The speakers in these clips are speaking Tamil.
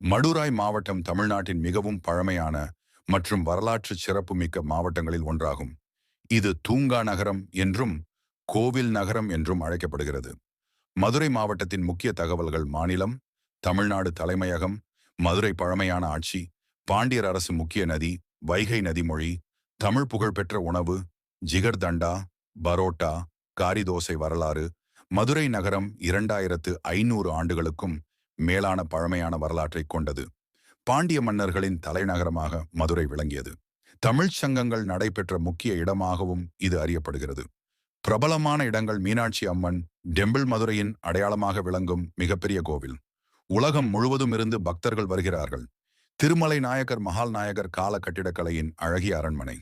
மடுராய் மாவட்டம் தமிழ்நாட்டின் மிகவும் பழமையான மற்றும் வரலாற்று சிறப்புமிக்க மாவட்டங்களில் ஒன்றாகும். இது தூங்கா நகரம் என்றும் கோவில் நகரம் என்றும் அழைக்கப்படுகிறது. மதுரை மாவட்டத்தின் முக்கிய தகவல்கள்: மாநிலம் தமிழ்நாடு, தலைமையகம் மதுரை, பழமையான ஆட்சி, பாண்டியர் அரசு, முக்கிய நதி வைகை நதிமொழி, தமிழ் புகழ்பெற்ற உணவு ஜிகர்தண்டா, பரோட்டா, காரி தோசை. வரலாறு: மதுரை நகரம் 2500 ஆண்டுகளுக்கும் மேலான பழமையான வரலாற்றை கொண்டது. பாண்டிய மன்னர்களின் தலைநகரமாக மதுரை விளங்கியது. தமிழ்ச் சங்கங்கள் நடைபெற்ற முக்கிய இடமாகவும் இது அறியப்படுகிறது. பிரபலமான இடங்கள்: மீனாட்சி அம்மன் டெம்பிள், மதுரையின் அடையாளமாக விளங்கும் மிகப்பெரிய கோவில். உலகம் முழுவதும் இருந்து பக்தர்கள் வருகிறார்கள். திருமலை நாயக்கர் மஹால், நாயகர் கால கட்டிடக்கலையின் அழகிய அரண்மனை.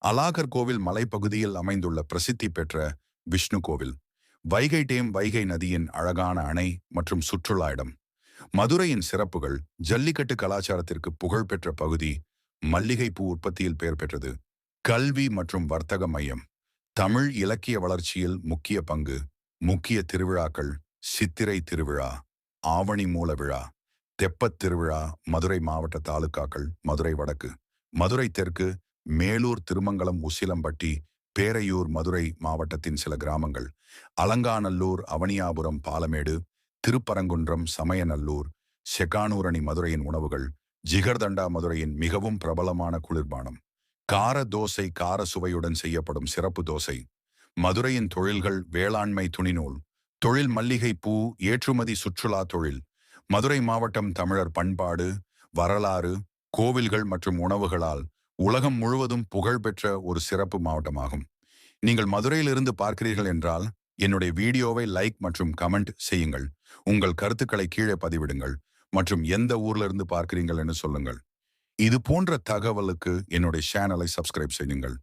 அலாகர் கோவில் மலைப்பகுதியில் அமைந்துள்ள பிரசித்தி பெற்ற விஷ்ணு கோவில். வைகை டேம், வைகை நதியின் அழகான அணை மற்றும் சுற்றுலா இடம். மதுரையின் சிறப்புகள்: ஜல்லிக்கட்டு கலாச்சாரத்திற்கு புகழ்பெற்ற பகுதி, மல்லிகை பூ உற்பத்தியில் பெயர் பெற்றது. கல்வி மற்றும் வர்த்தக மையம். தமிழ் இலக்கிய வளர்ச்சியில் முக்கிய பங்கு. முக்கிய திருவிழாக்கள்: சித்திரை திருவிழா, ஆவணி மூல விழா, தெப்பத் திருவிழா. மதுரை மாவட்ட தாலுகாக்கள்: மதுரை வடக்கு, மதுரை தெற்கு, மேலூர், திருமங்கலம், உசிலம்பட்டி, பேரையூர். மதுரை மாவட்டத்தின் சில கிராமங்கள்: அலங்காநல்லூர், அவனியாபுரம், பாலமேடு, திருப்பரங்குன்றம், சமயநல்லூர், செக்கானூரணி. மதுரையின் உணவுகள்: ஜிகர்தண்டா மதுரையின் மிகவும் பிரபலமான குளிர்பானம். கார தோசை, கார சுவையுடன் செய்யப்படும் சிறப்பு தோசை. மதுரையின் தொழில்கள்: வேளாண்மை, துணிநூல் தொழில், மல்லிகை பூ ஏற்றுமதி, சுற்றுலா தொழில். மதுரை மாவட்டம் தமிழர் பண்பாடு, வரலாறு, கோவில்கள் மற்றும் உணவுகளால் உலகம் முழுவதும் புகழ்பெற்ற ஒரு சிறப்பு மாவட்டமாகும். நீங்கள் மதுரையிலிருந்து பார்க்கிறீர்கள் என்றால் என்னுடைய வீடியோவை லைக் மற்றும் கமெண்ட் செய்யுங்கள். உங்கள் கருத்துக்களை கீழே பதிவிடுங்கள் மற்றும் எந்த ஊர்ல இருந்து பார்க்கிறீர்கள் என்று சொல்லுங்கள். இது போன்ற தகவலுக்கு என்னுடைய சேனலை சப்ஸ்கிரைப் செய்யுங்கள்.